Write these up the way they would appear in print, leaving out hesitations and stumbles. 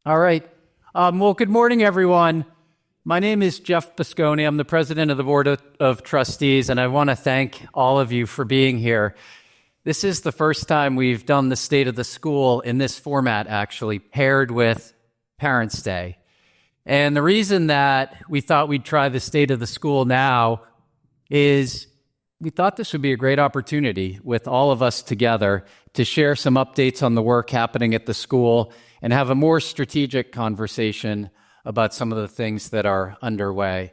All right. Well, good morning, everyone. My name is Jeff Bisconi. I'm the president of the Board of Trustees, and I want to thank all of you for being here. This is the first time we've done the State of the School in this format, actually, paired with Parents' Day. And the reason that we thought we'd try the State of the School now is we thought this would be a great opportunity with all of us together to share some updates on the work happening at the school and have a more strategic conversation about some of the things that are underway.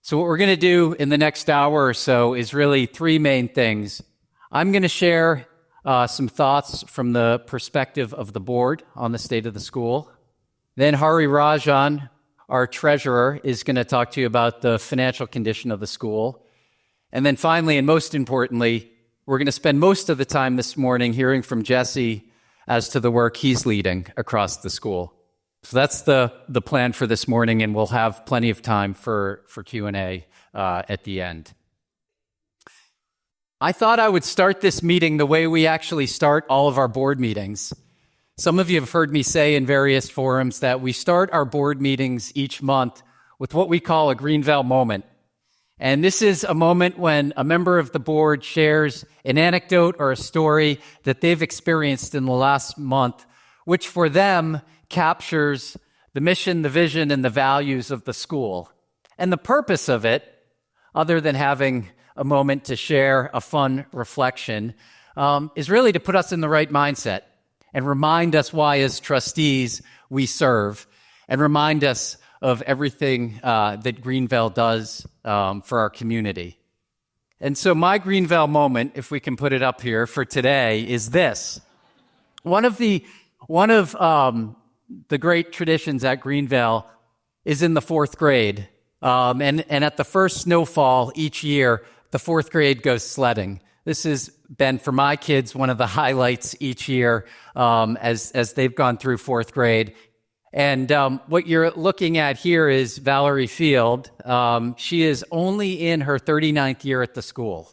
So what we're going to do in the next hour or so is really three main things. I'm going to share some thoughts from the perspective of the board on the state of the school. Then Hari Rajan, our treasurer, is going to talk to you about the financial condition of the school. And then finally, and most importantly, we're going to spend most of the time this morning hearing from Jesse as to the work he's leading across the school. So that's the plan for this morning, and we'll have plenty of time for Q&A at the end. I thought I would start this meeting the way we actually start all of our board meetings. Some of you have heard me say in various forums that we start our board meetings each month with what we call a Greenvale moment. And this is a moment when a member of the board shares an anecdote or a story that they've experienced in the last month, which for them captures the mission, the vision, and the values of the school. And the purpose of it, other than having a moment to share a fun reflection, is really to put us in the right mindset and remind us why, as trustees, we serve, and remind us of everything that Greenvale does for our community. And so my Greenvale moment, if we can put it up here for today, is this. One of the great traditions at Greenvale is in the fourth grade. And at the first snowfall each year, the fourth grade goes sledding. This has been, for my kids, one of the highlights each year as they've gone through fourth grade. And what you're looking at here is Valerie Field. She is only in her 39th year at the school.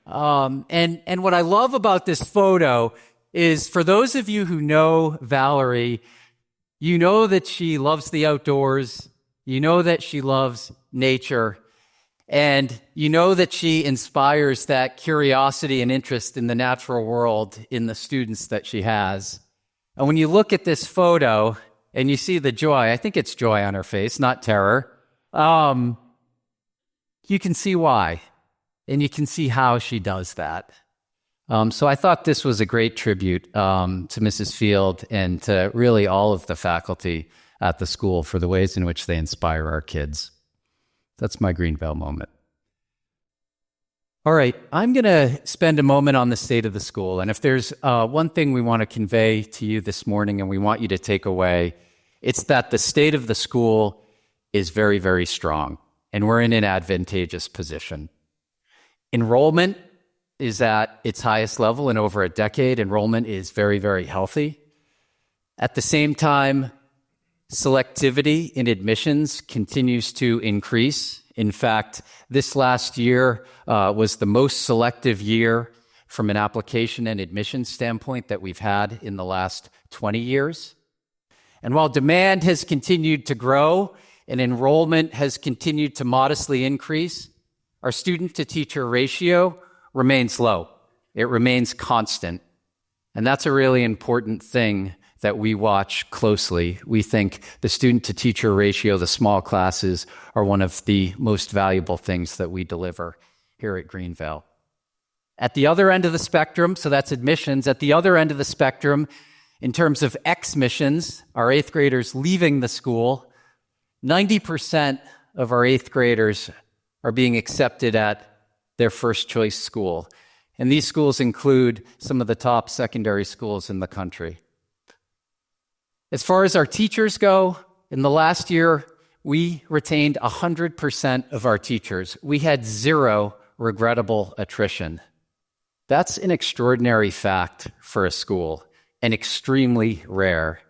And what I love about this photo is, for those of you who know Valerie, you know that she loves the outdoors, you know that she loves nature, and you know that she inspires that curiosity and interest in the natural world in the students that she has. And when you look at this photo and you see the joy, I think it's joy on her face, not terror, you can see why, and you can see how she does that. So I thought this was a great tribute to Mrs. Field and to really all of the faculty at the school for the ways in which they inspire our kids. That's my Greenvale moment. All right, I'm going to spend a moment on the state of the school. And if there's one thing we want to convey to you this morning and we want you to take away, it's that the state of the school is very, very strong, and we're in an advantageous position. Enrollment is at its highest level in over a decade. Enrollment is very, very healthy. At the same time, selectivity in admissions continues to increase. In fact, this last year was the most selective year from an application and admission standpoint that we've had in the last 20 years. And while demand has continued to grow and enrollment has continued to modestly increase, our student-to-teacher ratio remains low. It remains constant. And that's a really important thing that we watch closely. We think the student-to-teacher ratio, the small classes, are one of the most valuable things that we deliver here at Greenvale. At the other end of the spectrum, so that's admissions, at the other end of the spectrum, in terms of ex-missions, our eighth graders leaving the school, 90% of our eighth graders are being accepted at their first choice school. And these schools include some of the top secondary schools in the country. As far as our teachers go, in the last year, we retained 100% of our teachers. We had zero regrettable attrition. That's an extraordinary fact for a school and extremely rare.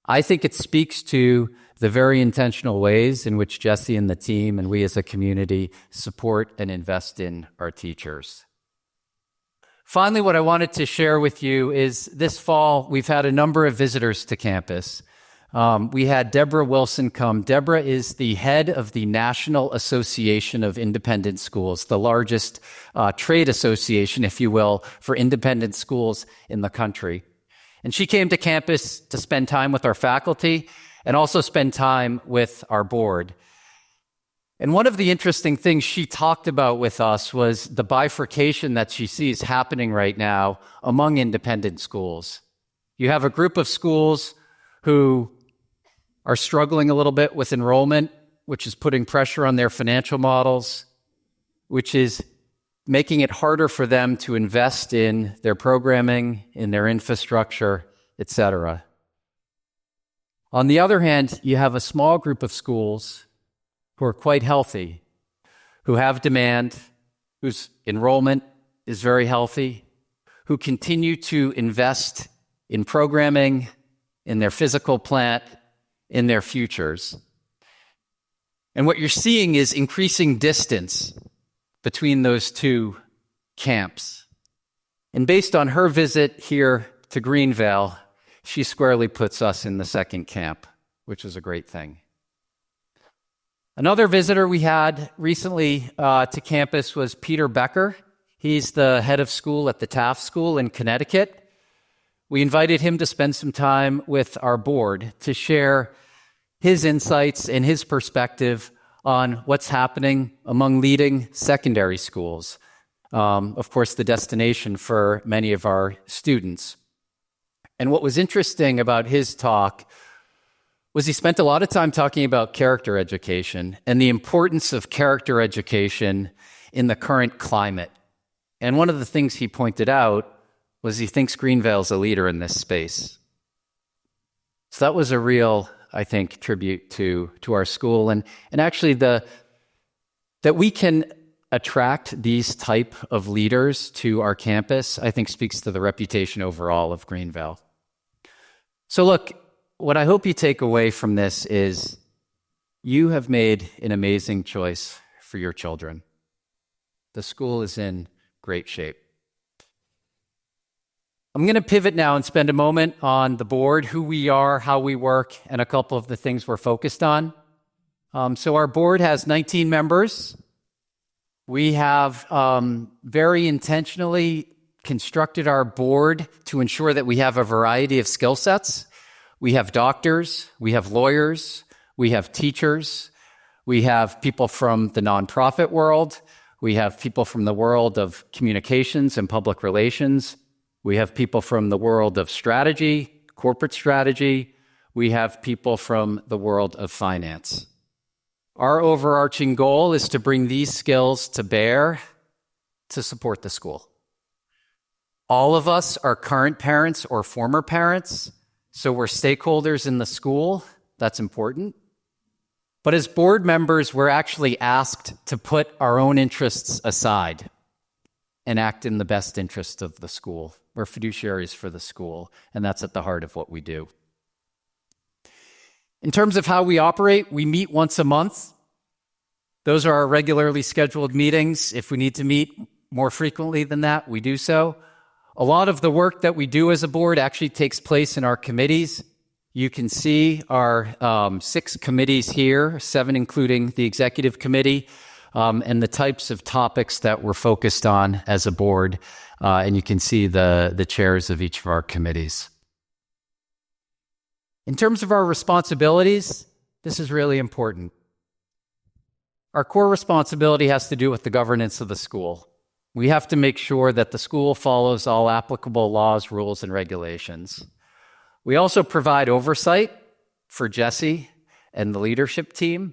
I think it speaks to the very intentional ways in which Jesse and the team and we as a community support and invest in our teachers. Finally, what I wanted to share with you is this fall, we've had a number of visitors to campus. we had Deborah Wilson come. Deborah is the head of the National Association of Independent Schools, the largest trade association, if you will, for independent schools in the country. And she came to campus to spend time with our faculty and also spend time with our board. And one of the interesting things she talked about with us was the bifurcation that she sees happening right now among independent schools. You have a group of schools who are struggling a little bit with enrollment, which is putting pressure on their financial models, which is making it harder for them to invest in their programming, in their infrastructure, etc. On the other hand, you have a small group of schools who are quite healthy, who have demand, whose enrollment is very healthy, who continue to invest in programming, in their physical plant, in their futures. And what you're seeing is increasing distance between those two camps. And based on her visit here to Greenvale, she squarely puts us in the second camp, which is a great thing. Another visitor we had recently to campus was Peter Becker. He's the head of school at the Taft School in Connecticut. We invited him to spend some time with our board to share his insights and his perspective on what's happening among leading secondary schools. Of course, the destination for many of our students. And what was interesting about his talk was he spent a lot of time talking about character education and the importance of character education in the current climate. And one of the things he pointed out was he thinks Greenvale's a leader in this space. So that was a real, I think, tribute to our school. And actually that we can attract these type of leaders to our campus, I think speaks to the reputation overall of Greenvale. So look, what I hope you take away from this is you have made an amazing choice for your children. The school is in great shape. I'm going to pivot now and spend a moment on the board, who we are, how we work, and a couple of the things we're focused on. So our board has 19 members. We have very intentionally constructed our board to ensure that we have a variety of skill sets. We have doctors, we have lawyers, we have teachers, we have people from the nonprofit world, we have people from the world of communications and public relations, we have people from the world of strategy, corporate strategy, we have people from the world of finance. Our overarching goal is to bring these skills to bear to support the school. All of us are current parents or former parents. So we're stakeholders in the school. That's important. But as board members, we're actually asked to put our own interests aside and act in the best interest of the school. We're fiduciaries for the school, and that's at the heart of what we do. In terms of how we operate, we meet once a month. Those are our regularly scheduled meetings. If we need to meet more frequently than that, we do so. A lot of the work that we do as a board actually takes place in our committees. You can see our 6 committees here, 7 including the executive committee, and the types of topics that we're focused on as a board. And you can see the chairs of each of our committees. In terms of our responsibilities, this is really important. Our core responsibility has to do with the governance of the school. We have to make sure that the school follows all applicable laws, rules, and regulations. We also provide oversight for Jesse and the leadership team.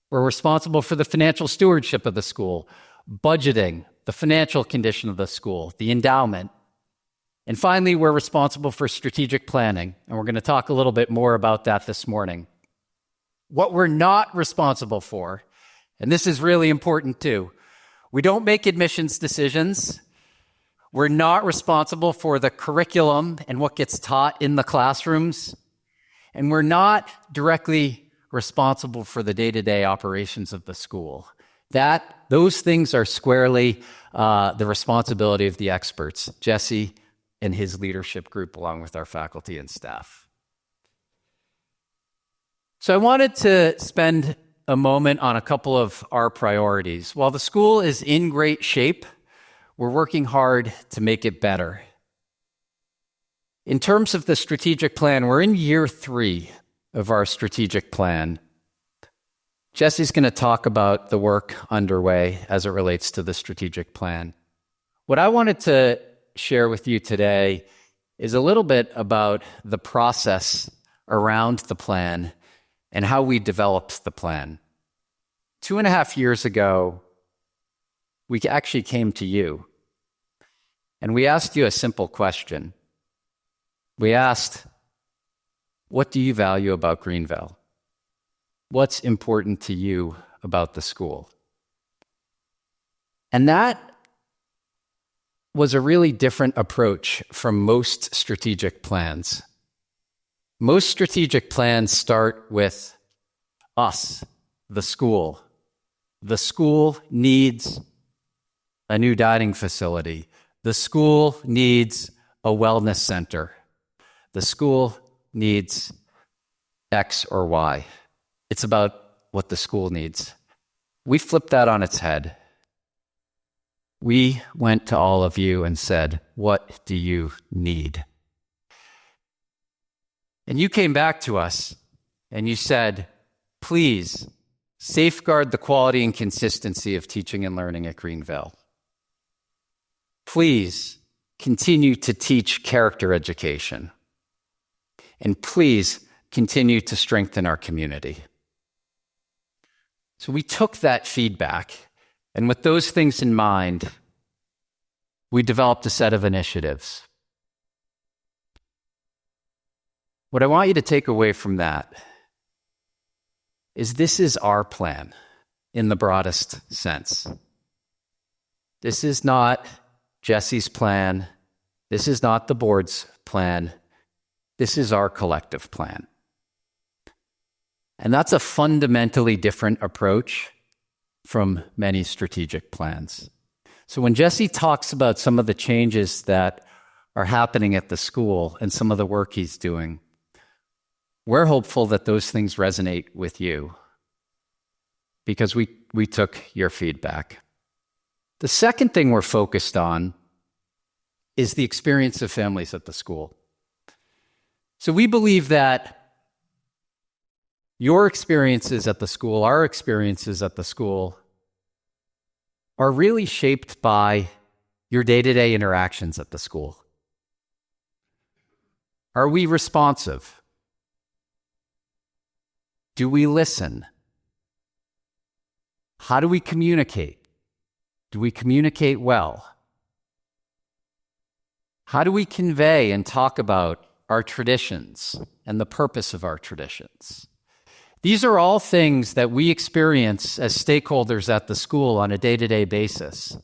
We're responsible for the financial stewardship of the school, budgeting, the financial condition of the school, the endowment. And finally, we're responsible for strategic planning, and we're going to talk a little bit more about that this morning. What we're not responsible for, and this is really important too, we don't make admissions decisions. We're not responsible for the curriculum and what gets taught in the classrooms. And we're not directly responsible for the day-to-day operations of the school. Those things are squarely the responsibility of the experts, Jesse and his leadership group, along with our faculty and staff. So I wanted to spend a moment on a couple of our priorities. While the school is in great shape, we're working hard to make it better. In terms of the strategic plan, we're in year 3 of our strategic plan. Jesse's going to talk about the work underway as it relates to the strategic plan. What I wanted to share with you today is a little bit about the process around the plan and how we developed the plan. 2.5 years ago, we actually came to you and we asked you a simple question. We asked, what do you value about Greenville? What's important to you about the school? And that was a really different approach from most strategic plans. Most strategic plans start with us, the school. The school needs a new dining facility. The school needs a wellness center. The school needs X or Y. It's about what the school needs. We flipped that on its head. We went to all of you and said, what do you need? And you came back to us and you said, please safeguard the quality and consistency of teaching and learning at Greenville. Please continue to teach character education. And please continue to strengthen our community. So we took that feedback, and with those things in mind, we developed a set of initiatives. What I want you to take away from that is this is our plan in the broadest sense. This is not Jesse's plan. This is not the board's plan. This is our collective plan. And that's a fundamentally different approach from many strategic plans. So when Jesse talks about some of the changes that are happening at the school and some of the work he's doing, we're hopeful that those things resonate with you because we took your feedback. The second thing we're focused on is the experience of families at the school. So we believe that your experiences at the school, our experiences at the school, are really shaped by your day-to-day interactions at the school. Are we responsive? Do we listen? How do we communicate? Do we communicate well? How do we convey and talk about our traditions and the purpose of our traditions? These are all things that we experience as stakeholders at the school on a day-to-day basis.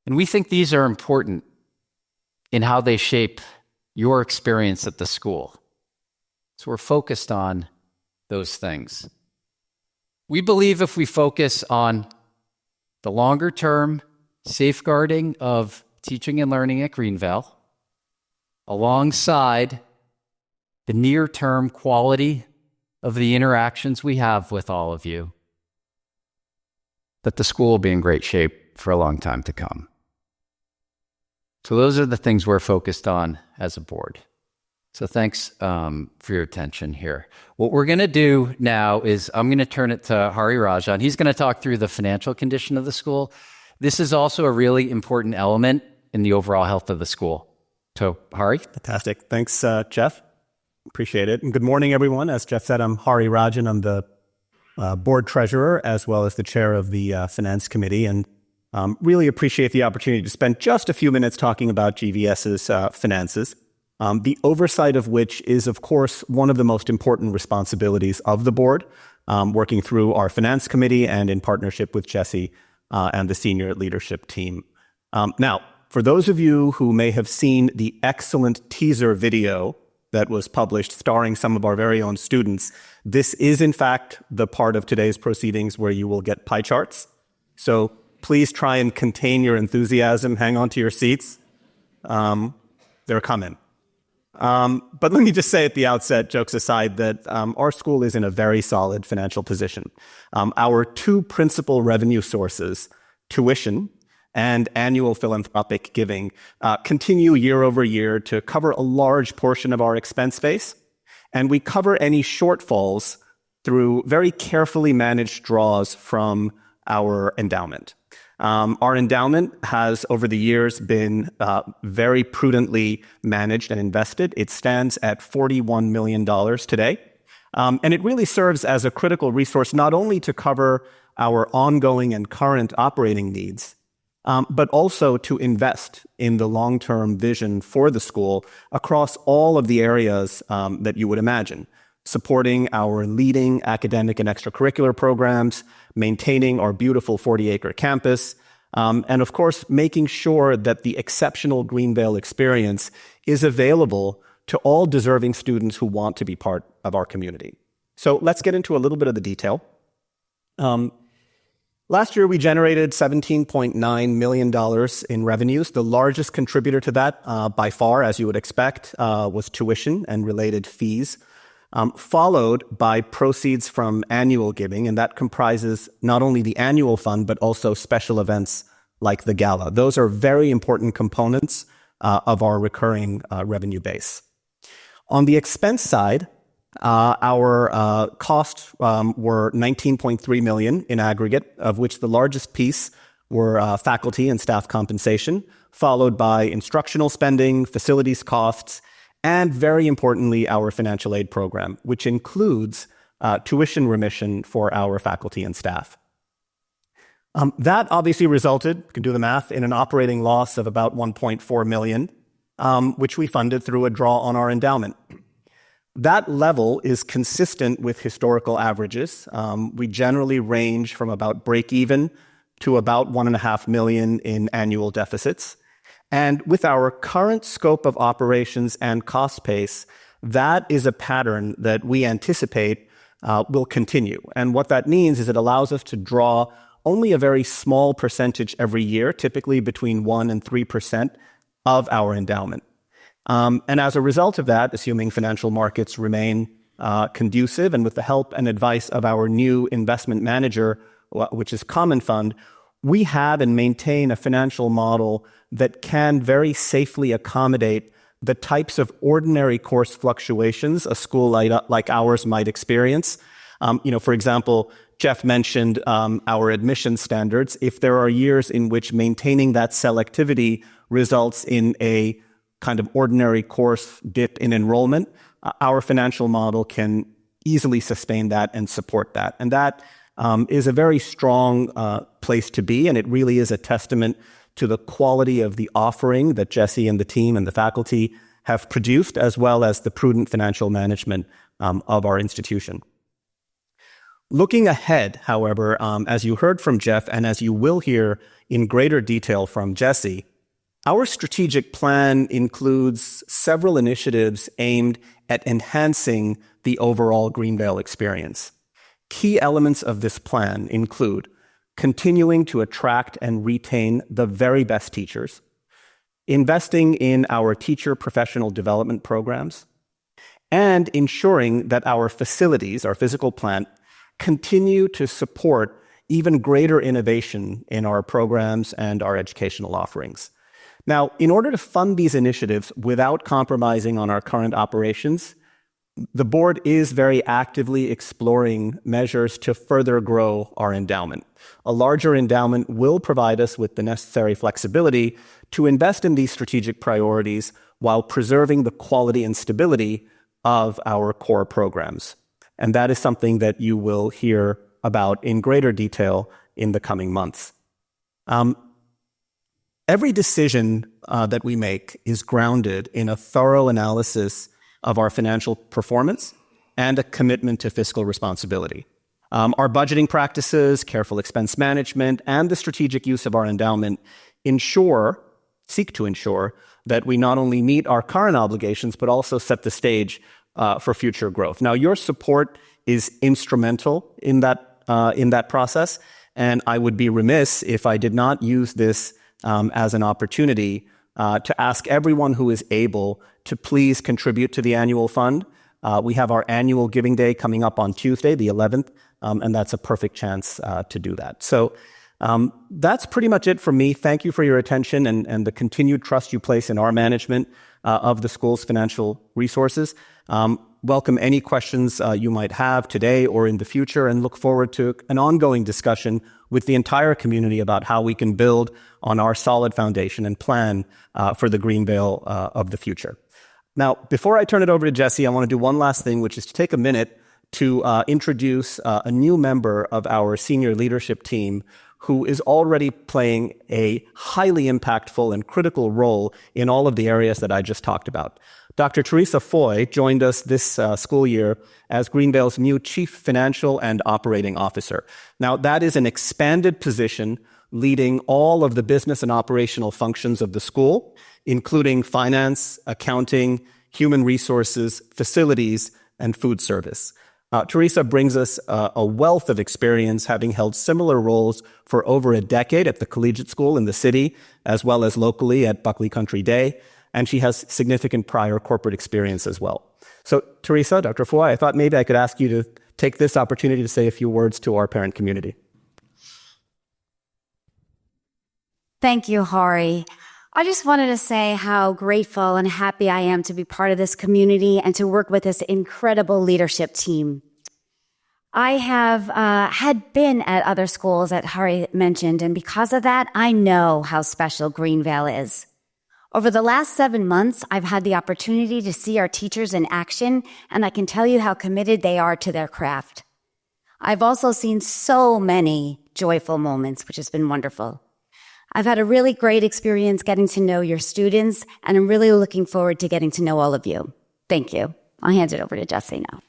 And we think these are important in how they shape your experience at the school. So we're focused on those things. We believe if we focus on the longer-term safeguarding of teaching and learning at Greenville, alongside the near-term quality of the interactions we have with all of you, that the school will be in great shape for a long time to come. So those are the things we're focused on as a board. So thanks for your attention here. What we're going to do now is I'm going to turn it to Hari Rajan. He's going to talk through the financial condition of the school. This is also a really important element in the overall health of the school. So, Hari? Fantastic. Thanks, Jeff. Appreciate it. And good morning, everyone. As Jeff said, I'm Hari Rajan. I'm the board treasurer as well as the chair of the finance committee, and really appreciate the opportunity to spend just a few minutes talking about GVS's finances, the oversight of which is, of course, one of the most important responsibilities of the board, working through our finance committee and in partnership with Jesse and the senior leadership team. Now, for those of you who may have seen the excellent teaser video that was published starring some of our very own students, this is in fact the part of today's proceedings where you will get pie charts. So please try and contain your enthusiasm. Hang on to your seats. They're coming. But let me just say at the outset, jokes aside, that our school is in a very solid financial position. Our two principal revenue sources, tuition and annual philanthropic giving, continue year over year to cover a large portion of our expense base. And we cover any shortfalls through very carefully managed draws from our endowment. Our endowment has, over the years, been very prudently managed and invested. It stands at $41 million today. And it really serves as a critical resource not only to cover our ongoing and current operating needs, but also to invest in the long-term vision for the school across all of the areas that you would imagine, supporting our leading academic and extracurricular programs, maintaining our beautiful 40-acre campus, and of course, making sure that the exceptional Greenvale experience is available to all deserving students who want to be part of our community. So let's get into a little bit of the detail. Last year, we generated $17.9 million in revenues. The largest contributor to that, by far, as you would expect, was tuition and related fees, followed by proceeds from annual giving, and that comprises not only the annual fund, but also special events like the gala. Those are very important components of our recurring revenue base. On the expense side, our costs were $19.3 million in aggregate, of which the largest piece were faculty and staff compensation, followed by instructional spending, facilities costs, and very importantly, our financial aid program, which includes tuition remission for our faculty and staff. That obviously resulted, you can do the math, in an operating loss of about $1.4 million, which we funded through a draw on our endowment. That level is consistent with historical averages. We generally range from about break even to about $1.5 million in annual deficits. And with our current scope of operations and cost pace, that is a pattern that we anticipate will continue. And what that means is it allows us to draw only a very small percentage every year, typically between 1% and 3% of our endowment. And as a result of that, assuming financial markets remain conducive, and with the help and advice of our new investment manager, which is Common Fund, we have and maintain a financial model that can very safely accommodate the types of ordinary course fluctuations a school like ours might experience. For example, Jeff mentioned our admission standards. If there are years in which maintaining that selectivity results in a kind of ordinary course dip in enrollment, our financial model can easily sustain that and support that. And that is a very strong place to be, and it really is a testament to the quality of the offering that Jesse and the team and the faculty have produced, as well as the prudent financial management of our institution. Looking ahead, however, as you heard from Jeff, and as you will hear in greater detail from Jesse, our strategic plan includes several initiatives aimed at enhancing the overall Greenvale experience. Key elements of this plan include continuing to attract and retain the very best teachers, investing in our teacher professional development programs, and ensuring that our facilities, our physical plant, continue to support even greater innovation in our programs and our educational offerings. Now, in order to fund these initiatives without compromising on our current operations, the board is very actively exploring measures to further grow our endowment. A larger endowment will provide us with the necessary flexibility to invest in these strategic priorities while preserving the quality and stability of our core programs. And that is something that you will hear about in greater detail in the coming months. Every decision that we make is grounded in a thorough analysis of our financial performance and a commitment to fiscal responsibility. Our budgeting practices, careful expense management, and the strategic use of our endowment seek to ensure that we not only meet our current obligations, but also set the stage for future growth. Now, your support is instrumental in that process, and I would be remiss if I did not use this as an opportunity to ask everyone who is able to please contribute to the annual fund. We have our annual Giving Day coming up on Tuesday, the 11th, and that's a perfect chance to do that. So that's pretty much it from me. Thank you for your attention and the continued trust you place in our management of the school's financial resources. Welcome any questions you might have today or in the future, and look forward to an ongoing discussion with the entire community about how we can build on our solid foundation and plan for the Greenvale of the future. Now, before I turn it over to Jesse, I want to do one last thing, which is to take a minute to introduce a new member of our senior leadership team who is already playing a highly impactful and critical role in all of the areas that I just talked about. Dr. Teresa Foy joined us this school year as Greenvale's new Chief Financial and Operating Officer. Now, that is an expanded position leading all of the business and operational functions of the school, including finance, accounting, human resources, facilities, and food service. Teresa brings us a wealth of experience, having held similar roles for over a decade at the collegiate school in the city, as well as locally at Buckley Country Day, and she has significant prior corporate experience as well. So, Teresa, Dr. Foy, I thought maybe I could ask you to take this opportunity to say a few words to our parent community. Thank you, Hari. I just wanted to say how grateful and happy I am to be part of this community and to work with this incredible leadership team. I have had been at other schools that Hari mentioned, and because of that, I know how special Greenvale is. Over the last 7 months, I've had the opportunity to see our teachers in action, and I can tell you how committed they are to their craft. I've also seen so many joyful moments, which has been wonderful. I've had a really great experience getting to know your students, and I'm really looking forward to getting to know all of you. Thank you. I'll hand it over to Jesse now.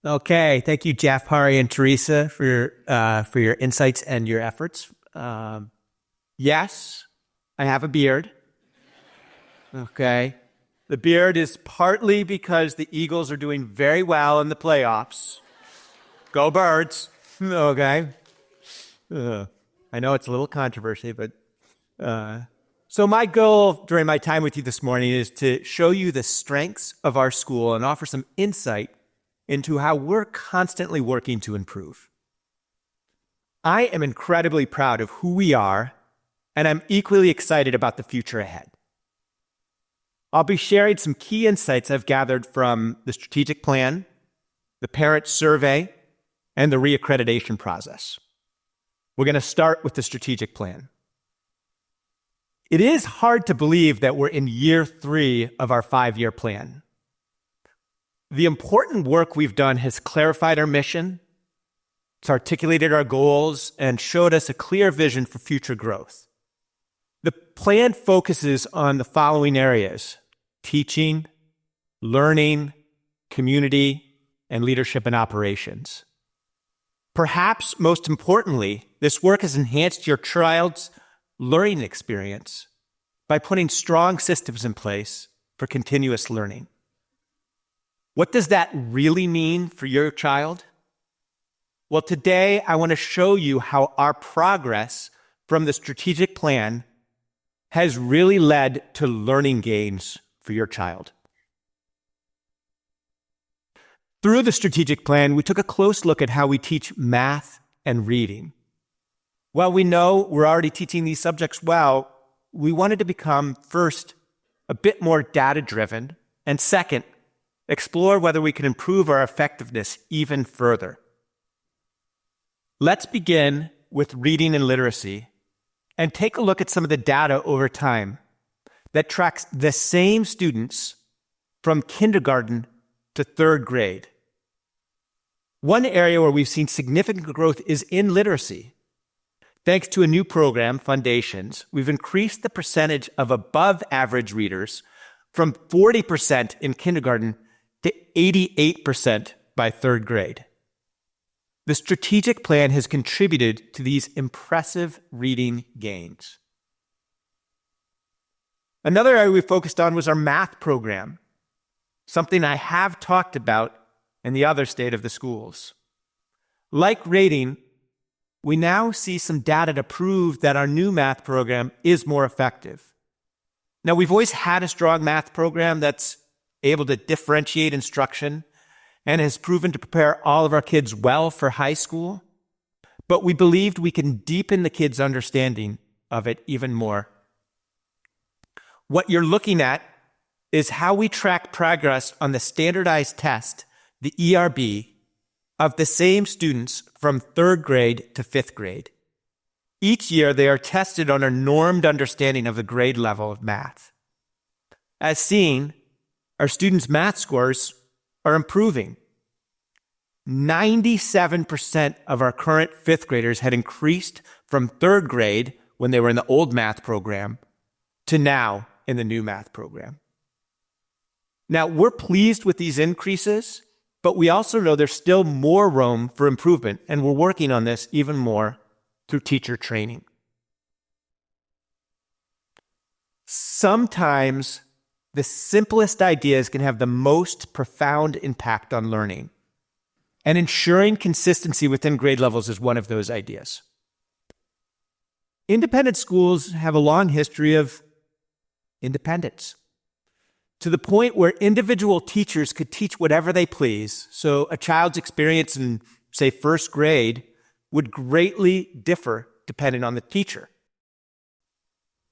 Okay, thank you, Jeff, Hari, and Teresa for your insights and your efforts. Yes, I have a beard. Okay, the beard is partly because the Eagles are doing very well in the playoffs. Go Birds! Okay, I know it's a little controversy, but so my goal during my time with you this morning is to show you the strengths of our school and offer some insight into how we're constantly working to improve. I am incredibly proud of who we are, and I'm equally excited about the future ahead. I'll be sharing some key insights I've gathered from the strategic plan, the parent survey, and the reaccreditation process. We're going to start with the strategic plan. It is hard to believe that we're in year 3 of our 5-year plan. The important work we've done has clarified our mission, it's articulated our goals, and showed us a clear vision for future growth. The plan focuses on the following areas: teaching, learning, community, and leadership and operations. Perhaps most importantly, this work has enhanced your child's learning experience by putting strong systems in place for continuous learning. What does that really mean for your child? Well, today I want to show you how our progress from the strategic plan has really led to learning gains for your child. Through the strategic plan, we took a close look at how we teach math and reading. While we know we're already teaching these subjects well, we wanted to become, first, a bit more data-driven, and second, explore whether we can improve our effectiveness even further. Let's begin with reading and literacy and take a look at some of the data over time that tracks the same students from kindergarten to 3rd grade. One area where we've seen significant growth is in literacy. Thanks to a new program, Foundations, we've increased the percentage of above-average readers from 40% in kindergarten to 88% by 3rd grade. The strategic plan has contributed to these impressive reading gains. Another area we focused on was our math program, something I have talked about in the other state of the schools. Like reading, we now see some data to prove that our new math program is more effective. Now, we've always had a strong math program that's able to differentiate instruction and has proven to prepare all of our kids well for high school, but we believed we can deepen the kids' understanding of it even more. What you're looking at is how we track progress on the standardized test, the ERB, of the same students from 3rd grade to 5th grade. Each year, they are tested on a normed understanding of the grade level of math. As seen, our students' math scores are improving. 97% of our current 5th graders had increased from 3rd grade when they were in the old math program to now in the new math program. Now, we're pleased with these increases, but we also know there's still more room for improvement, and we're working on this even more through teacher training. Sometimes the simplest ideas can have the most profound impact on learning, and ensuring consistency within grade levels is one of those ideas. Independent schools have a long history of independence, to the point where individual teachers could teach whatever they please. So a child's experience in, say, 1st grade would greatly differ depending on the teacher.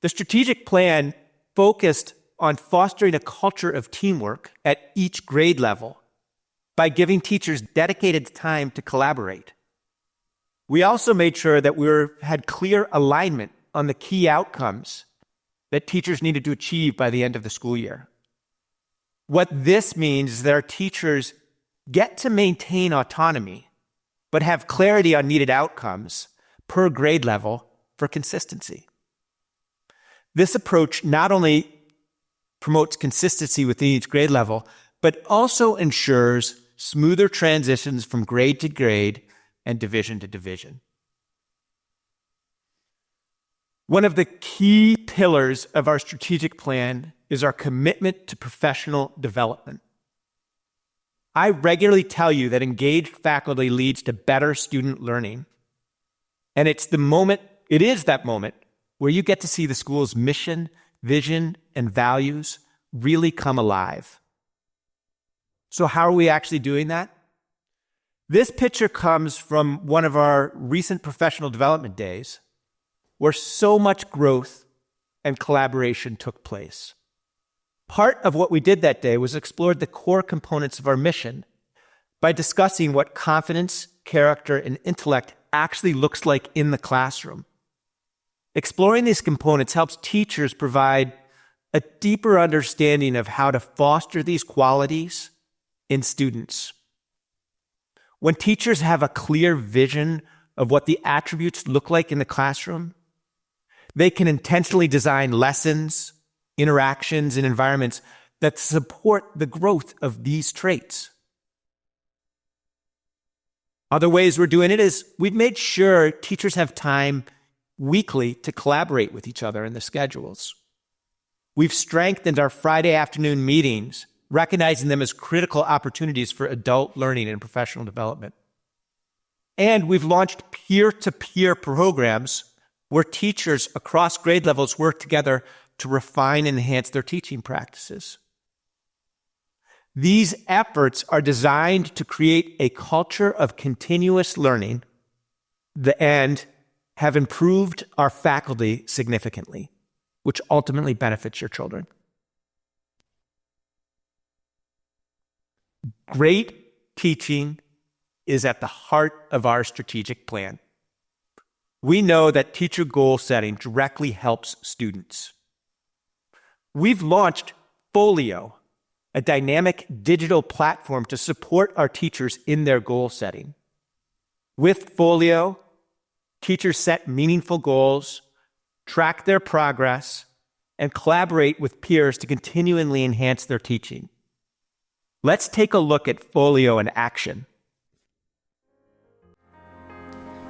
The strategic plan focused on fostering a culture of teamwork at each grade level by giving teachers dedicated time to collaborate. We also made sure that we had clear alignment on the key outcomes that teachers needed to achieve by the end of the school year. What this means is that our teachers get to maintain autonomy, but have clarity on needed outcomes per grade level for consistency. This approach not only promotes consistency within each grade level, but also ensures smoother transitions from grade to grade and division to division. One of the key pillars of our strategic plan is our commitment to professional development. I regularly tell you that engaged faculty leads to better student learning. And it is that moment where you get to see the school's mission, vision, and values really come alive. So how are we actually doing that? This picture comes from one of our recent professional development days, where so much growth and collaboration took place. Part of what we did that day was explored the core components of our mission by discussing what confidence, character, and intellect actually looks like in the classroom. Exploring these components helps teachers provide a deeper understanding of how to foster these qualities in students. When teachers have a clear vision of what the attributes look like in the classroom, they can intentionally design lessons, interactions, and environments that support the growth of these traits. Other ways we're doing it is we've made sure teachers have time weekly to collaborate with each other in the schedules. We've strengthened our Friday afternoon meetings, recognizing them as critical opportunities for adult learning and professional development. And we've launched peer-to-peer programs where teachers across grade levels work together to refine and enhance their teaching practices. These efforts are designed to create a culture of continuous learning and have improved our faculty significantly, which ultimately benefits your children. Great teaching is at the heart of our strategic plan. We know that teacher goal setting directly helps students. We've launched Folio, a dynamic digital platform to support our teachers in their goal setting. With Folio, teachers set meaningful goals, track their progress, and collaborate with peers to continually enhance their teaching. Let's take a look at Folio in action.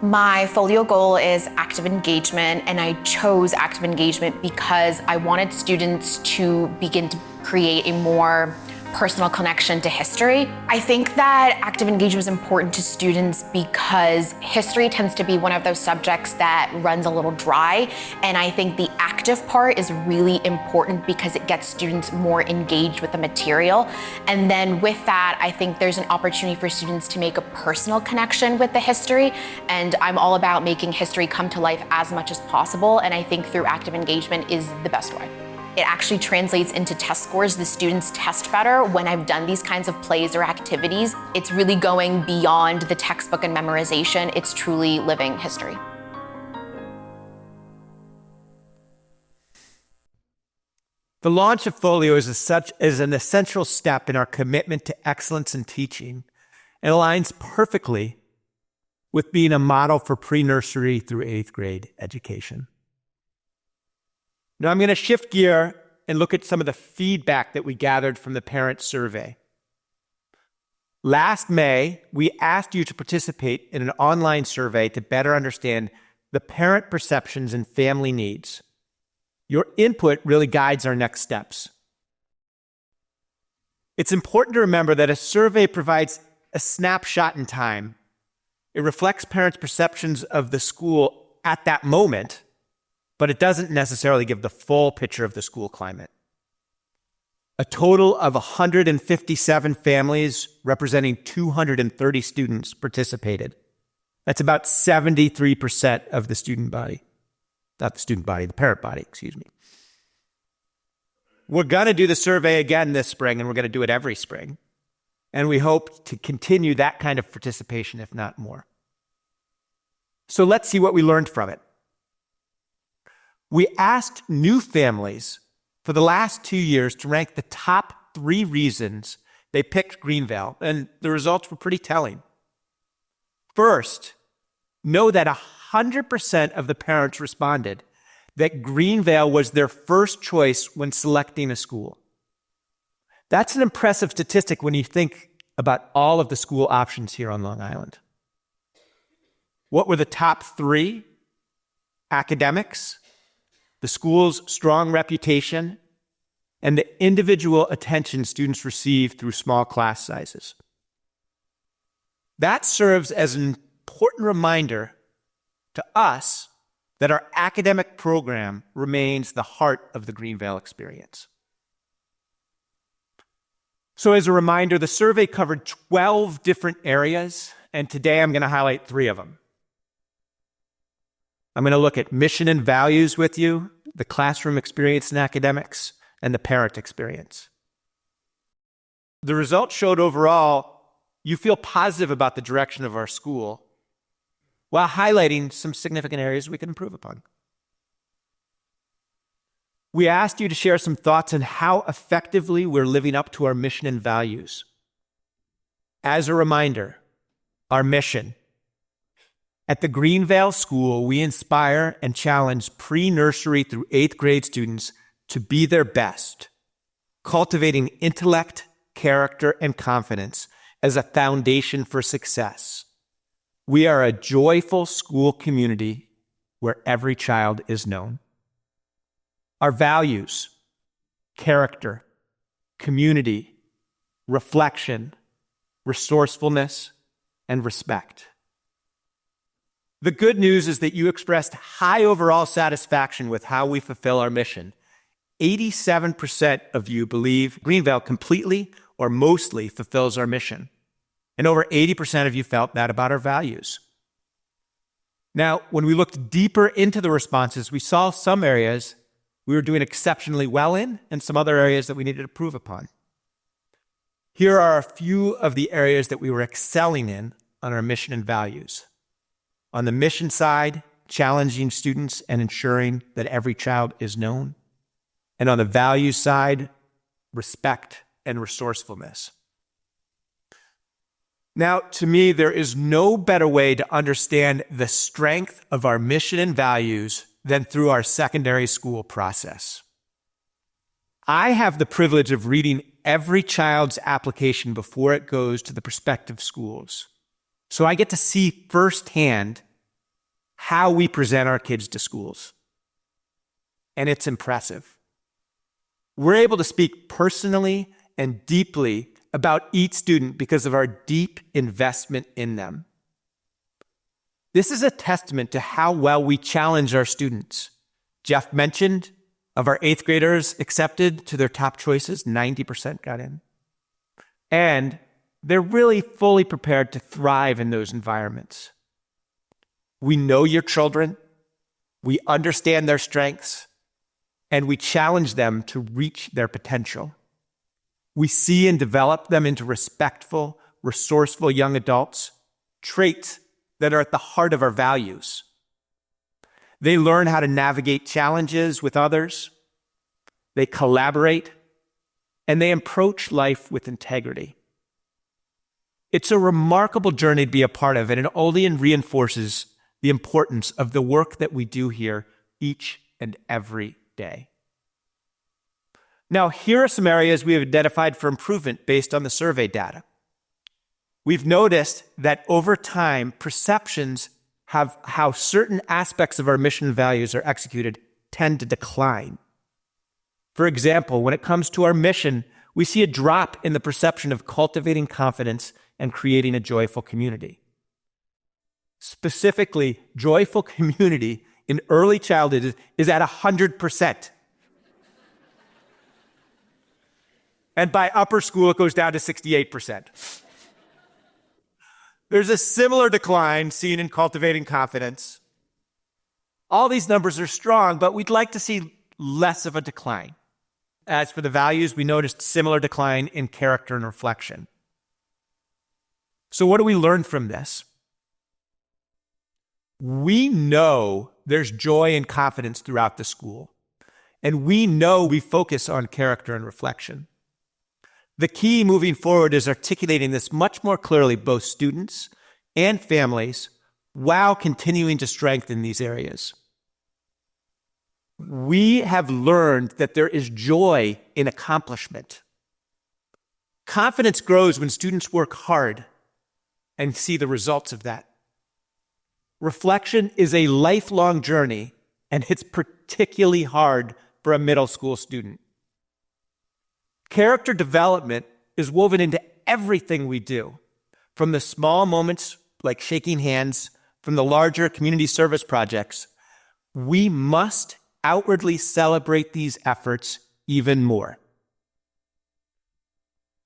My Folio goal is active engagement, and I chose active engagement because I wanted students to begin to create a more personal connection to history. I think that active engagement is important to students because history tends to be one of those subjects that runs a little dry, and I think the active part is really important because it gets students more engaged with the material. And then with that, I think there's an opportunity for students to make a personal connection with the history, and I'm all about making history come to life as much as possible, and I think through active engagement is the best way. It actually translates into test scores. The students test better when I've done these kinds of plays or activities. It's really going beyond the textbook and memorization. It's truly living history. The launch of Folio is an essential step in our commitment to excellence in teaching and aligns perfectly with being a model for pre-nursery through 8th grade education. Now I'm going to shift gear and look at some of the feedback that we gathered from the parent survey. Last May, we asked you to participate in an online survey to better understand the parent perceptions and family needs. Your input really guides our next steps. It's important to remember that a survey provides a snapshot in time. It reflects parents' perceptions of the school at that moment, but it doesn't necessarily give the full picture of the school climate. A total of 157 families representing 230 students participated. That's about 73% of the student body. Not the student body, the parent body, excuse me. We're going to do the survey again this spring, and we're going to do it every spring. And we hope to continue that kind of participation, if not more. So let's see what we learned from it. We asked new families for the last 2 years to rank the top 3 reasons they picked Greenvale, and the results were pretty telling. First, know that 100% of the parents responded that Greenvale was their first choice when selecting a school. That's an impressive statistic when you think about all of the school options here on Long Island. What were the top 3? Academics, the school's strong reputation, and the individual attention students receive through small class sizes. That serves as an important reminder to us that our academic program remains the heart of the Greenvale experience. So as a reminder, the survey covered 12 different areas, and today I'm going to highlight 3 of them. I'm going to look at mission and values with you, the classroom experience in academics, and the parent experience. The results showed overall you feel positive about the direction of our school while highlighting some significant areas we can improve upon. We asked you to share some thoughts on how effectively we're living up to our mission and values. As a reminder, our mission. At the Greenvale School, we inspire and challenge pre-nursery through 8th grade students to be their best, cultivating intellect, character, and confidence as a foundation for success. We are a joyful school community where every child is known. Our values, character, community, reflection, resourcefulness, and respect. The good news is that you expressed high overall satisfaction with how we fulfill our mission. 87% of you believe Greenvale completely or mostly fulfills our mission. And over 80% of you felt that about our values. Now, when we looked deeper into the responses, we saw some areas we were doing exceptionally well in and some other areas that we needed to improve upon. Here are a few of the areas that we were excelling in on our mission and values. On the mission side, challenging students and ensuring that every child is known. And on the values side, respect and resourcefulness. Now, to me, there is no better way to understand the strength of our mission and values than through our secondary school process. I have the privilege of reading every child's application before it goes to the prospective schools. So I get to see firsthand how we present our kids to schools. And it's impressive. We're able to speak personally and deeply about each student because of our deep investment in them. This is a testament to how well we challenge our students. Jeff mentioned of our 8th graders accepted to their top choices, 90% got in. And they're really fully prepared to thrive in those environments. We know your children, we understand their strengths, and we challenge them to reach their potential. We see and develop them into respectful, resourceful young adults, traits that are at the heart of our values. They learn how to navigate challenges with others, they collaborate, and they approach life with integrity. It's a remarkable journey to be a part of, and it only reinforces the importance of the work that we do here each and every day. Now, here are some areas we have identified for improvement based on the survey data. We've noticed that over time, perceptions of how certain aspects of our mission and values are executed tend to decline. For example, when it comes to our mission, we see a drop in the perception of cultivating confidence and creating a joyful community. Specifically, joyful community in early childhood is at 100%. And by upper school, it goes down to 68%. There's a similar decline seen in cultivating confidence. All these numbers are strong, but we'd like to see less of a decline. As for the values, we noticed similar decline in character and reflection. So what do we learn from this? We know there's joy and confidence throughout the school, and we know we focus on character and reflection. The key moving forward is articulating this much more clearly, both students and families, while continuing to strengthen these areas. We have learned that there is joy in accomplishment. Confidence grows when students work hard and see the results of that. Reflection is a lifelong journey, and it's particularly hard for a middle school student. Character development is woven into everything we do, from the small moments like shaking hands, from the larger community service projects. We must outwardly celebrate these efforts even more.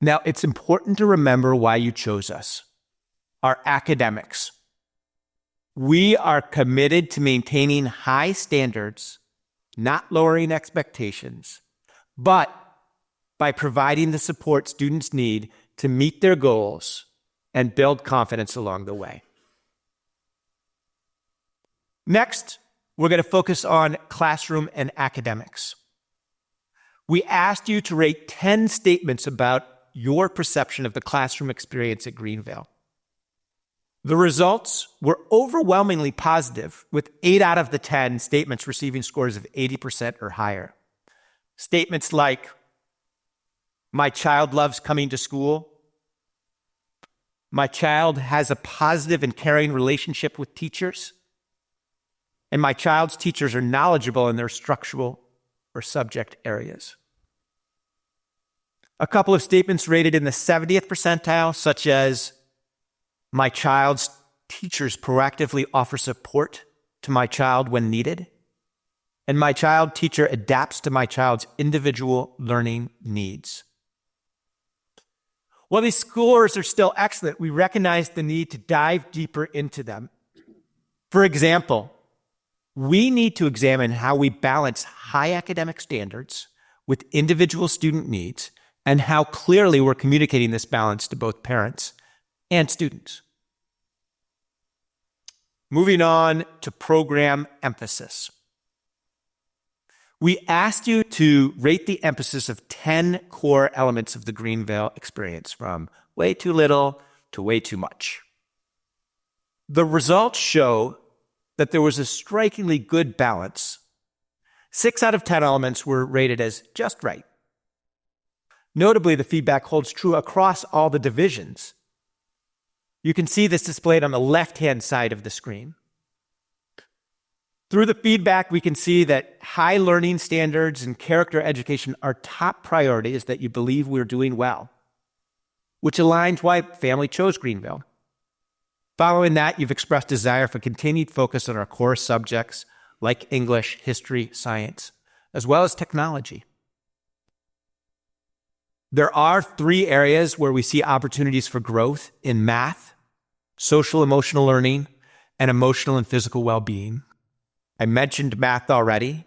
Now, it's important to remember why you chose us. Our academics. We are committed to maintaining high standards, not lowering expectations, but by providing the support students need to meet their goals and build confidence along the way. Next, we're going to focus on classroom and academics. We asked you to rate 10 statements about your perception of the classroom experience at Greenvale. The results were overwhelmingly positive, with 8 out of the 10 statements receiving scores of 80% or higher. Statements like, "My child loves coming to school," "My child has a positive and caring relationship with teachers," and "My child's teachers are knowledgeable in their structural or subject areas." A couple of statements rated in the 70th percentile, such as, "My child's teachers proactively offer support to my child when needed," and "My child teacher adapts to my child's individual learning needs." While these scores are still excellent, we recognize the need to dive deeper into them. For example, we need to examine how we balance high academic standards with individual student needs and how clearly we're communicating this balance to both parents and students. Moving on to program emphasis. We asked you to rate the emphasis of 10 core elements of the Greenvale experience, from way too little to way too much. The results show that there was a strikingly good balance. 6 out of 10 elements were rated as just right. Notably, the feedback holds true across all the divisions. You can see this displayed on the left-hand side of the screen. Through the feedback, we can see that high learning standards and character education are top priorities that you believe we're doing well, which aligns why family chose Greenville. Following that, you've expressed desire for continued focus on our core subjects like English, history, science, as well as technology. There are 3 areas where we see opportunities for growth in math, social emotional learning, and emotional and physical well-being. I mentioned math already.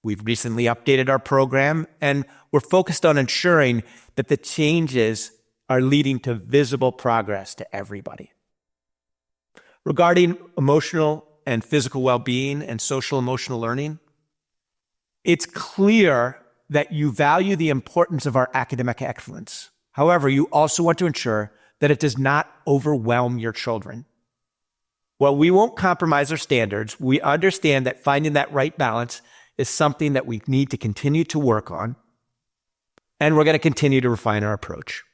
We've recently updated our program, and we're focused on ensuring that the changes are leading to visible progress to everybody. Regarding emotional and physical well-being and social emotional learning, it's clear that you value the importance of our academic excellence. However, you also want to ensure that it does not overwhelm your children. While we won't compromise our standards, we understand that finding that right balance is something that we need to continue to work on, and we're going to continue to refine our approach.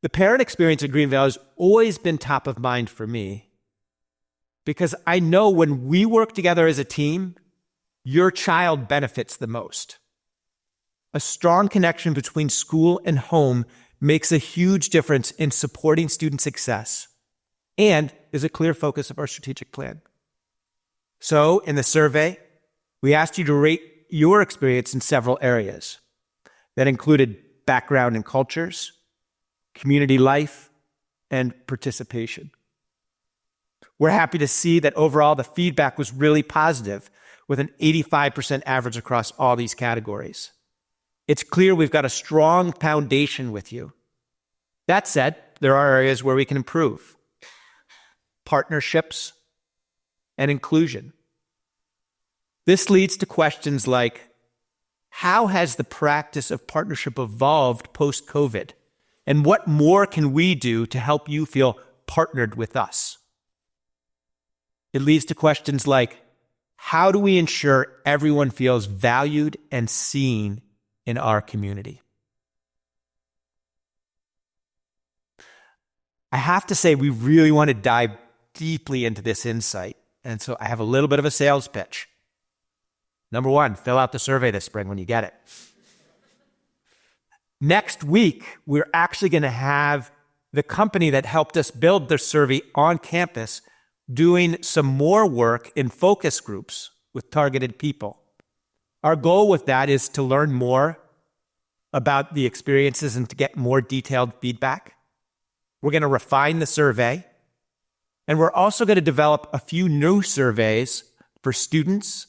The parent experience at Greenville has always been top of mind for me because I know when we work together as a team, your child benefits the most. A strong connection between school and home makes a huge difference in supporting student success and is a clear focus of our strategic plan. So, in the survey, we asked you to rate your experience in several areas. That included background and cultures, community life, and participation. We're happy to see that overall the feedback was really positive, with an 85% average across all these categories. It's clear we've got a strong foundation with you. That said, there are areas where we can improve. Partnerships and inclusion. This leads to questions like, how has the practice of partnership evolved post-COVID? And what more can we do to help you feel partnered with us? It leads to questions like, how do we ensure everyone feels valued and seen in our community? I have to say, we really want to dive deeply into this insight. And so I have a little bit of a sales pitch. Number 1, fill out the survey this spring when you get it. Next week, we're actually going to have the company that helped us build the survey on campus doing some more work in focus groups with targeted people. Our goal with that is to learn more about the experiences and to get more detailed feedback. We're going to refine the survey, and we're also going to develop a few new surveys for students,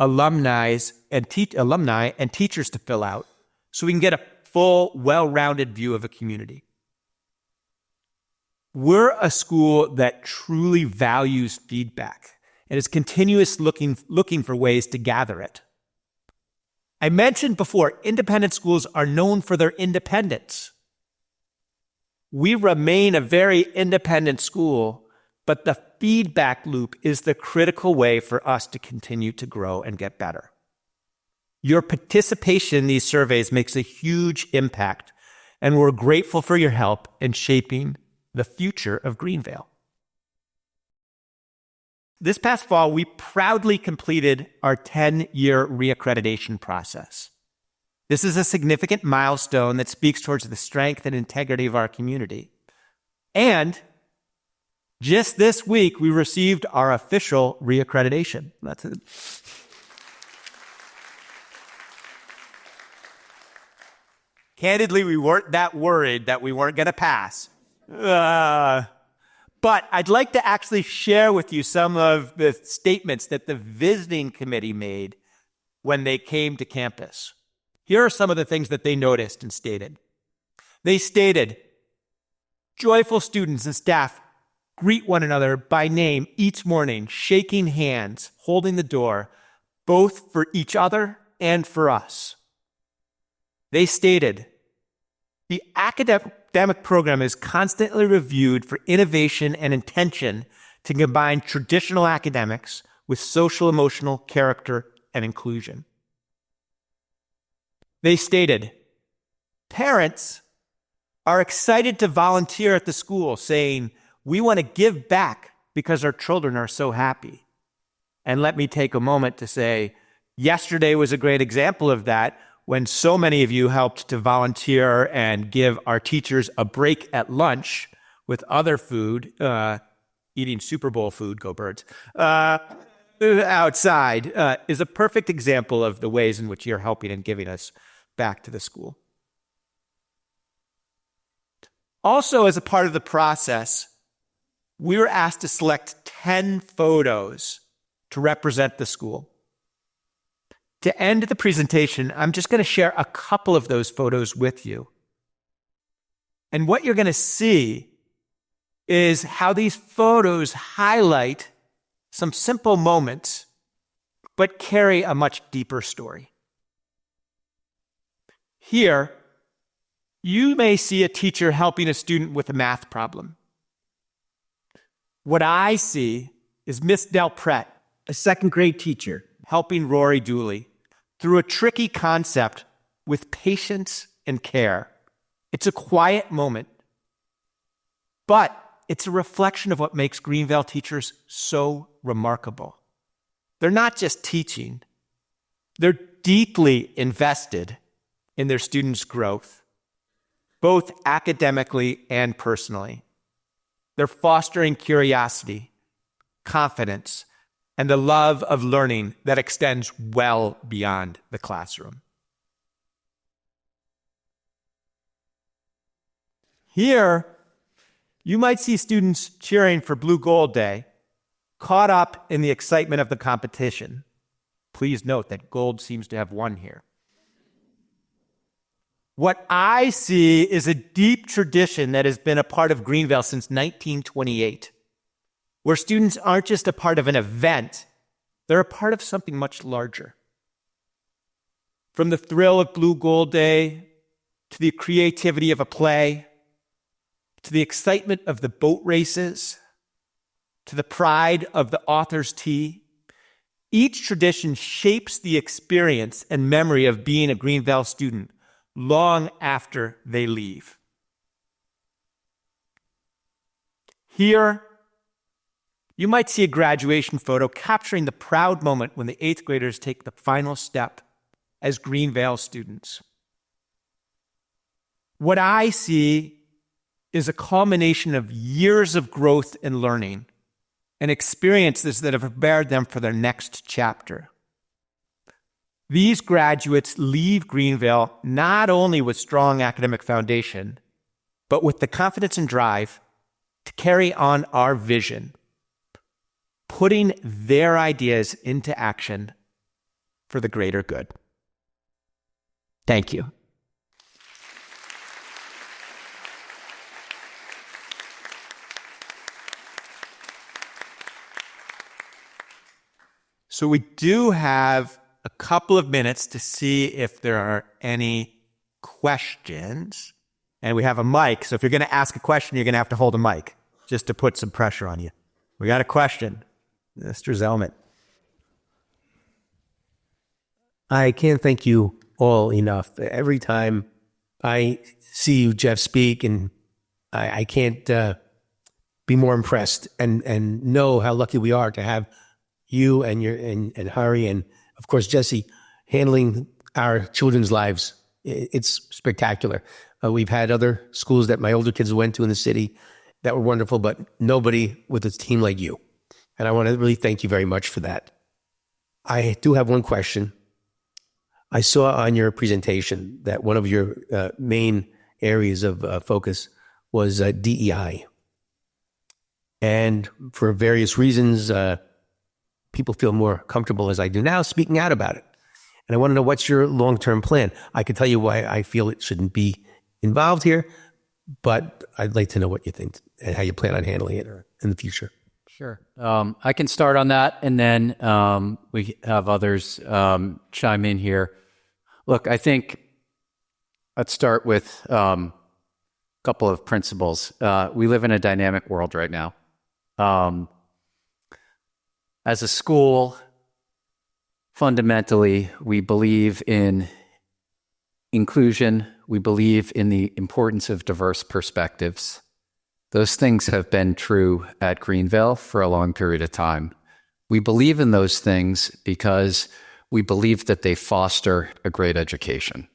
alumni, and teachers to fill out so we can get a full, well-rounded view of a community. We're a school that truly values feedback and is continuously looking for ways to gather it. I mentioned before, independent schools are known for their independence. We remain a very independent school, but the feedback loop is the critical way for us to continue to grow and get better. Your participation in these surveys makes a huge impact, and we're grateful for your help in shaping the future of Greenville. This past fall, we proudly completed our 10-year reaccreditation process. This is a significant milestone that speaks towards the strength and integrity of our community. And just this week, we received our official reaccreditation. That's it. Candidly, we weren't that worried that we weren't going to pass. But I'd like to actually share with you some of the statements that the visiting committee made when they came to campus. Here are some of the things that they noticed and stated. They stated, joyful students and staff greet one another by name each morning, shaking hands, holding the door, both for each other and for us. They stated, the academic program is constantly reviewed for innovation and intention to combine traditional academics with social, emotional, character, and inclusion. They stated, parents are excited to volunteer at the school, saying, we want to give back because our children are so happy. And let me take a moment to say, yesterday was a great example of that when so many of you helped to volunteer and give our teachers a break at lunch with other food, eating Super Bowl food, go Birds, outside is a perfect example of the ways in which you're helping and giving us back to the school. Also, as a part of the process, we were asked to select 10 photos to represent the school. To end the presentation, I'm just going to share a couple of those photos with you. And what you're going to see is how these photos highlight some simple moments, but carry a much deeper story. Here, you may see a teacher helping a student with a math problem. What I see is Miss Del Pret, a second grade teacher, helping Rory Dooley through a tricky concept with patience and care. It's a quiet moment, but it's a reflection of what makes Greenvale teachers so remarkable. They're not just teaching, they're deeply invested in their students' growth, both academically and personally. They're fostering curiosity, confidence, and the love of learning that extends well beyond the classroom. Here, you might see students cheering for Blue Gold Day, caught up in the excitement of the competition. Please note that gold seems to have won here. What I see is a deep tradition that has been a part of Greenvale since 1928, where students aren't just a part of an event, they're a part of something much larger. From the thrill of Blue Gold Day, to the creativity of a play, to the excitement of the boat races, to the pride of the author's tea, each tradition shapes the experience and memory of being a Greenvale student long after they leave. Here, you might see a graduation photo capturing the proud moment when the 8th graders take the final step as Greenvale students. What I see is a culmination of years of growth and learning and experiences that have prepared them for their next chapter. These graduates leave Greenvale not only with strong academic foundation, but with the confidence and drive to carry on our vision, putting their ideas into action for the greater good. Thank you. So we do have a couple of minutes to see if there are any questions. And we have a mic, so if you're going to ask a question, you're going to have to hold a mic just to put some pressure on you. We got a question. Mr. Zellman. I can't thank you all enough. Every time I see you, Jeff, speak, and I can't be more impressed and know how lucky we are to have you and and Harry and, of course, Jesse handling our children's lives. It's spectacular. We've had other schools that my older kids went to in the city that were wonderful, but nobody with a team like you. And I want to really thank you very much for that. I do have one question. I saw on your presentation that one of your main areas of focus was DEI. And for various reasons, people feel more comfortable, as I do now, speaking out about it. And I want to know, what's your long-term plan? I could tell you why I feel it shouldn't be involved here, but I'd like to know what you think and how you plan on handling it in the future. Sure. I can start on that, and then we have others chime in here. Look, I think let's start with a couple of principles. We live in a dynamic world right now. As a school, fundamentally, we believe in inclusion. We believe in the importance of diverse perspectives. Those things have been true at Greenville for a long period of time. We believe in those things because we believe that they foster a great education.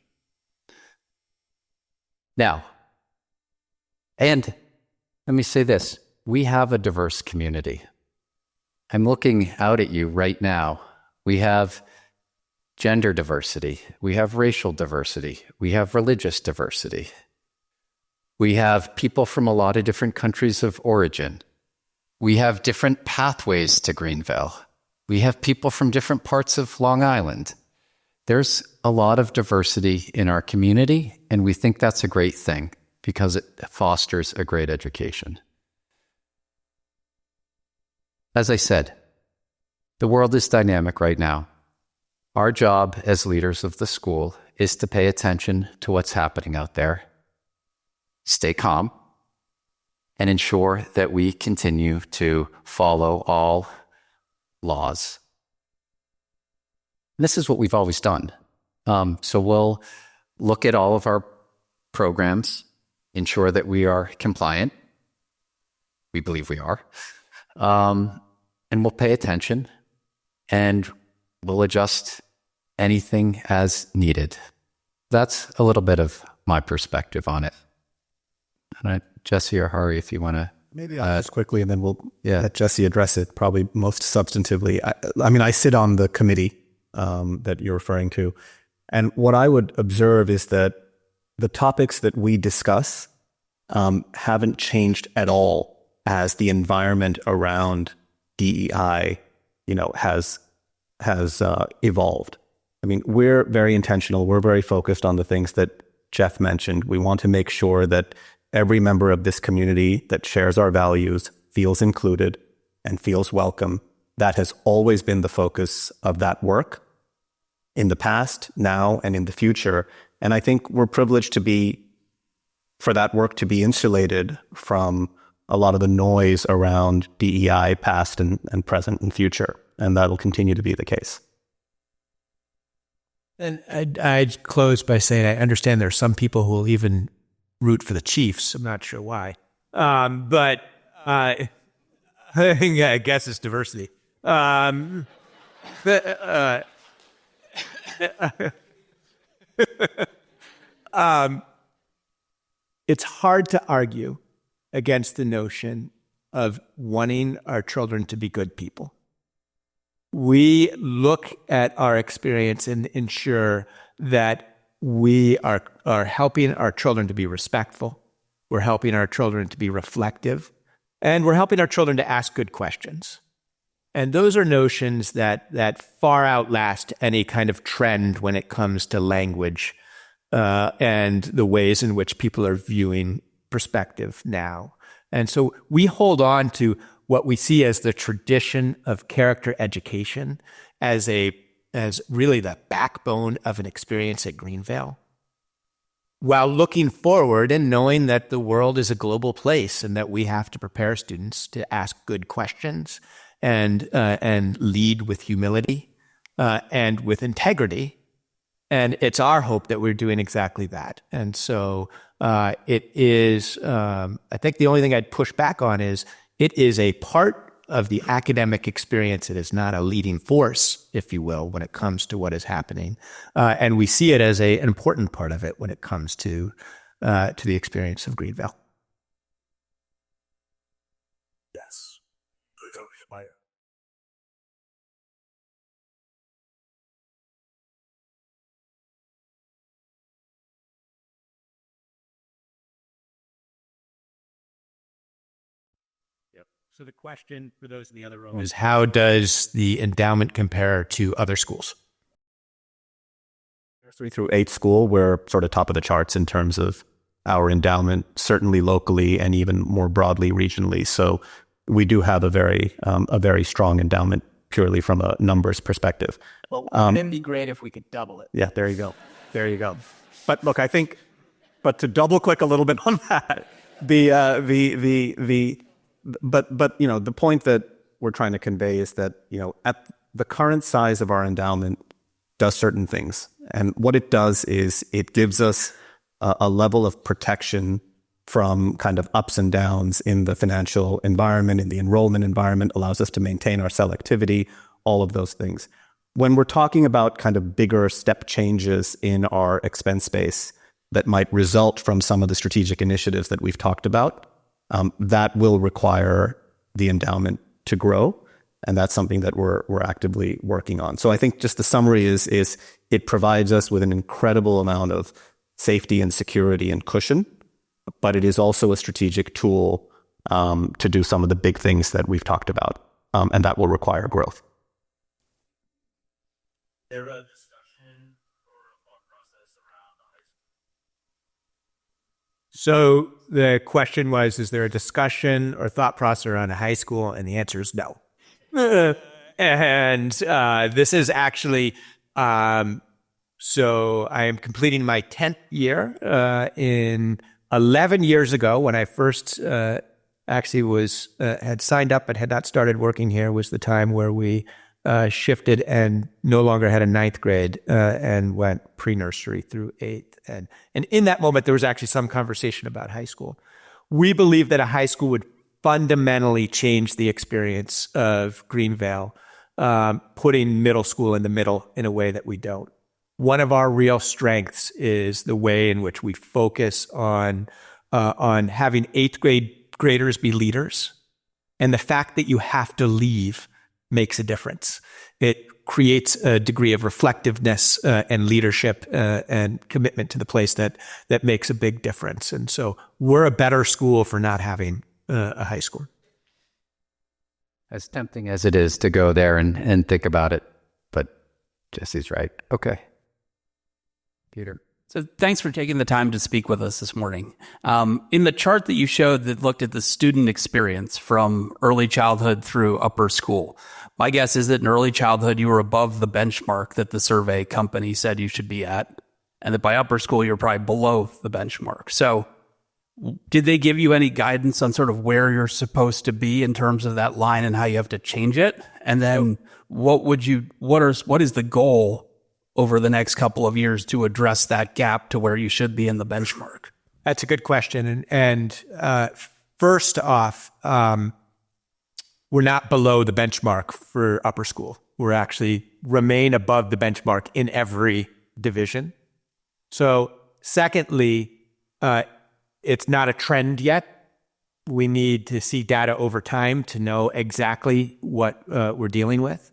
Now, and let me say this, we have a diverse community. I'm looking out at you right now. We have gender diversity. We have racial diversity. We have religious diversity. We have people from a lot of different countries of origin. We have different pathways to Greenville. We have people from different parts of Long Island. There's a lot of diversity in our community, and we think that's a great thing because it fosters a great education. As I said, the world is dynamic right now. Our job as leaders of the school is to pay attention to what's happening out there, stay calm, and ensure that we continue to follow all laws. And this is what we've always done. So we'll look at all of our programs, ensure that we are compliant. We believe we are. And we'll pay attention, and we'll adjust anything as needed. That's a little bit of my perspective on it. And Jesse or Hari, if you want to. Maybe I'll just quickly, and then we'll Yeah. let Jesse address it probably most substantively. I mean, I sit on the committee that you're referring to, and what I would observe is that the topics that we discuss haven't changed at all as the environment around DEI, has evolved. I mean, we're very intentional. We're very focused on the things that Jeff mentioned. We want to make sure that every member of this community that shares our values feels included and feels welcome. That has always been the focus of that work in the past, now, and in the future. And I think we're privileged for that work to be insulated from a lot of the noise around DEI past and present and future. And that'll continue to be the case. And I'd close by saying I understand there are some people who will even root for the Chiefs. I'm not sure why. But I guess it's diversity. It's hard to argue against the notion of wanting our children to be good people. We look at our experience and ensure that we are helping our children to be respectful. We're helping our children to be reflective, and we're helping our children to ask good questions. And those are notions that far outlast any kind of trend when it comes to language and the ways in which people are viewing perspective now. And so we hold on to what we see as the tradition of character education as really the backbone of an experience at Greenville, while looking forward and knowing that the world is a global place and that we have to prepare students to ask good questions and lead with humility and with integrity. And it's our hope that we're doing exactly that. And so it is, I think the only thing I'd push back on is it is a part of the academic experience. It is not a leading force, if you will, when it comes to what is happening. And we see it as an important part of it when it comes to the experience of Greenville. Yes. So the question for those in the other room is, how does the endowment compare to other schools? 3 through 8 school, we're sort of top of the charts in terms of our endowment, certainly locally and even more broadly regionally. So we do have a very strong endowment purely from a numbers perspective. Well, wouldn't it be great if we could double it? Yeah, there you go. There you go. But look, I think, but to double click a little bit on that, But the point that we're trying to convey is that, at the current size of our endowment does certain things. And what it does is it gives us a level of protection from kind of ups and downs in the financial environment, in the enrollment environment, allows us to maintain our selectivity, all of those things. When we're talking about kind of bigger step changes in our expense base that might result from some of the strategic initiatives that we've talked about, that will require the endowment to grow. And that's something that we're actively working on. So I think just the summary is it provides us with an incredible amount of safety and security and cushion, but it is also a strategic tool to do some of the big things that we've talked about, and that will require growth. There a discussion or a thought process around the high school? So the question was, is there a discussion or thought process around a high school? And the answer is no. And this is actually, so I am completing my 10th year. In 11 years ago, when I first actually had signed up but had not started working here, was the time where we shifted and no longer had a ninth grade and went pre-nursery through eighth. And in that moment, there was actually some conversation about high school. We believe that a high school would fundamentally change the experience of Greenvale, putting middle school in the middle in a way that we don't. One of our real strengths is the way in which we focus on having eighth graders be leaders. And the fact that you have to leave makes a difference. It creates a degree of reflectiveness and leadership and commitment to the place that makes a big difference. And so we're a better school for not having a high school. As tempting as it is to go there and think about it, but Jesse's right. Okay. Peter. So thanks for taking the time to speak with us this morning. In the chart that you showed that looked at the student experience from early childhood through upper school, my guess is that in early childhood you were above the benchmark that the survey company said you should be at, and that by upper school you're probably below the benchmark. So did they give you any guidance on sort of where you're supposed to be in terms of that line and how you have to change it? And then what is the goal over the next couple of years to address that gap to where you should be in the benchmark? That's a good question. And first off, we're not below the benchmark for upper school. We're actually remain above the benchmark in every division. So secondly, it's not a trend yet. We need to see data over time to know exactly what we're dealing with.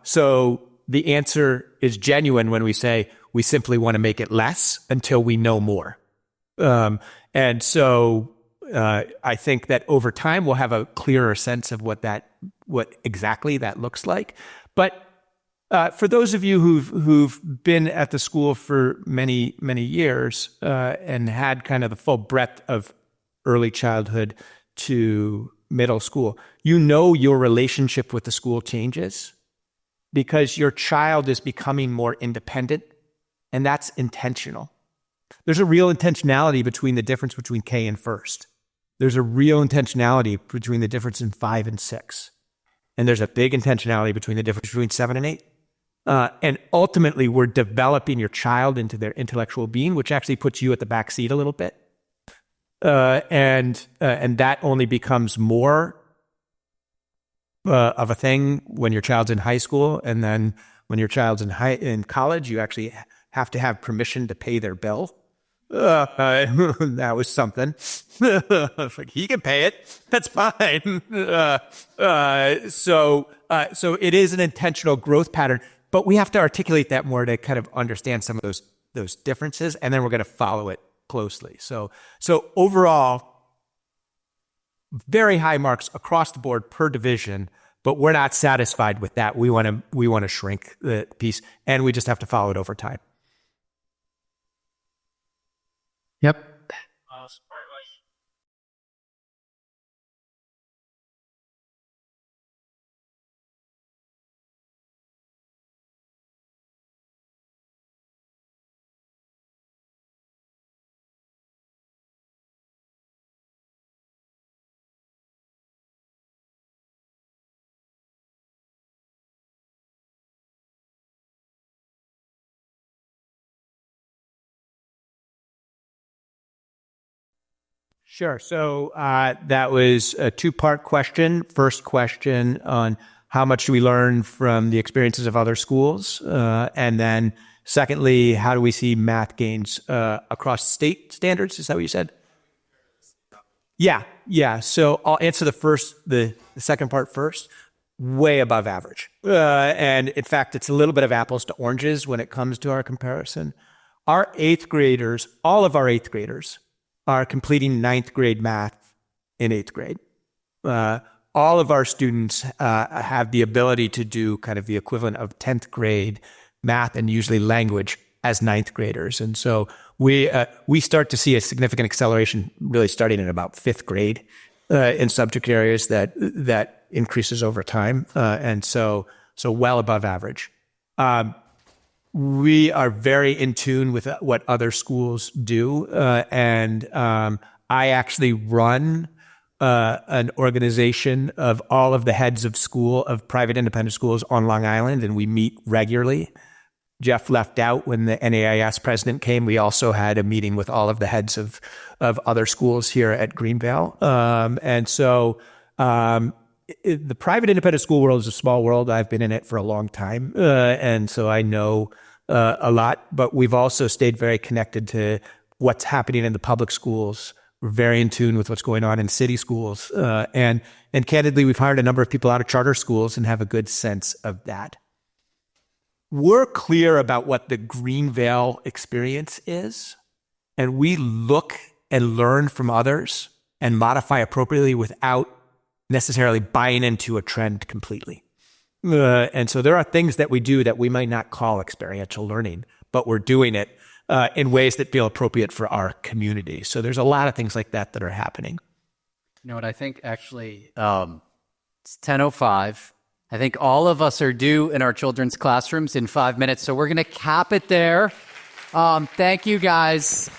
So the answer is genuine when we say we simply want to make it less until we know more. And so I think that over time we'll have a clearer sense of what exactly that looks like. But for those of you who've been at the school for many years and had kind of the full breadth of early childhood to middle school, you know your relationship with the school changes because your child is becoming more independent, and that's intentional. There's a real intentionality between the difference between K and first. There's a real intentionality between the difference in 5 and 6. And there's a big intentionality between the difference between 7 and 8. And ultimately, we're developing your child into their intellectual being, which actually puts you at the back seat a little bit. And that only becomes more of a thing when your child's in high school. And then when your child's in college, you actually have to have permission to pay their bill. That was something. Like, he can pay it. That's fine. So it is an intentional growth pattern, but we have to articulate that more to kind of understand some of those differences, and then we're going to follow it closely. So overall, very high marks across the board per division, but we're not satisfied with that. We want to shrink the piece, and we just have to follow it over time. Yep. Sure. So that was a two-part question. First question on how much do we learn from the experiences of other schools? And then secondly, how do we see math gains across state standards? Is that what you said? Yeah. So I'll answer the second part first. Way above average. And in fact, it's a little bit of apples to oranges when it comes to our comparison. Our eighth graders, all of our eighth graders, are completing ninth grade math in eighth grade. All of our students have the ability to do kind of the equivalent of 10th grade math and usually language as ninth graders. And so we start to see a significant acceleration really starting in about fifth grade in subject areas that increases over time. And so well above average. We are very in tune with what other schools do. And I actually run an organization of all of the heads of private independent schools on Long Island, and we meet regularly. Jeff left out when the NAIS president came. We also had a meeting with all of the heads of other schools here at Greenvale. And so the private independent school world is a small world. I've been in it for a long time. And so I know a lot, but we've also stayed very connected to what's happening in the public schools. We're very in tune with what's going on in city schools. And candidly, we've hired a number of people out of charter schools and have a good sense of that. We're clear about what the Greenvale experience is, and we look and learn from others and modify appropriately without necessarily buying into a trend completely. And so there are things that we do that we might not call experiential learning, but we're doing it in ways that feel appropriate for our community. So there's a lot of things like that are happening. You know what, I think actually it's 10:05. I think all of us are due in our children's classrooms in 5 minutes, so we're going to cap it there. Thank you, guys.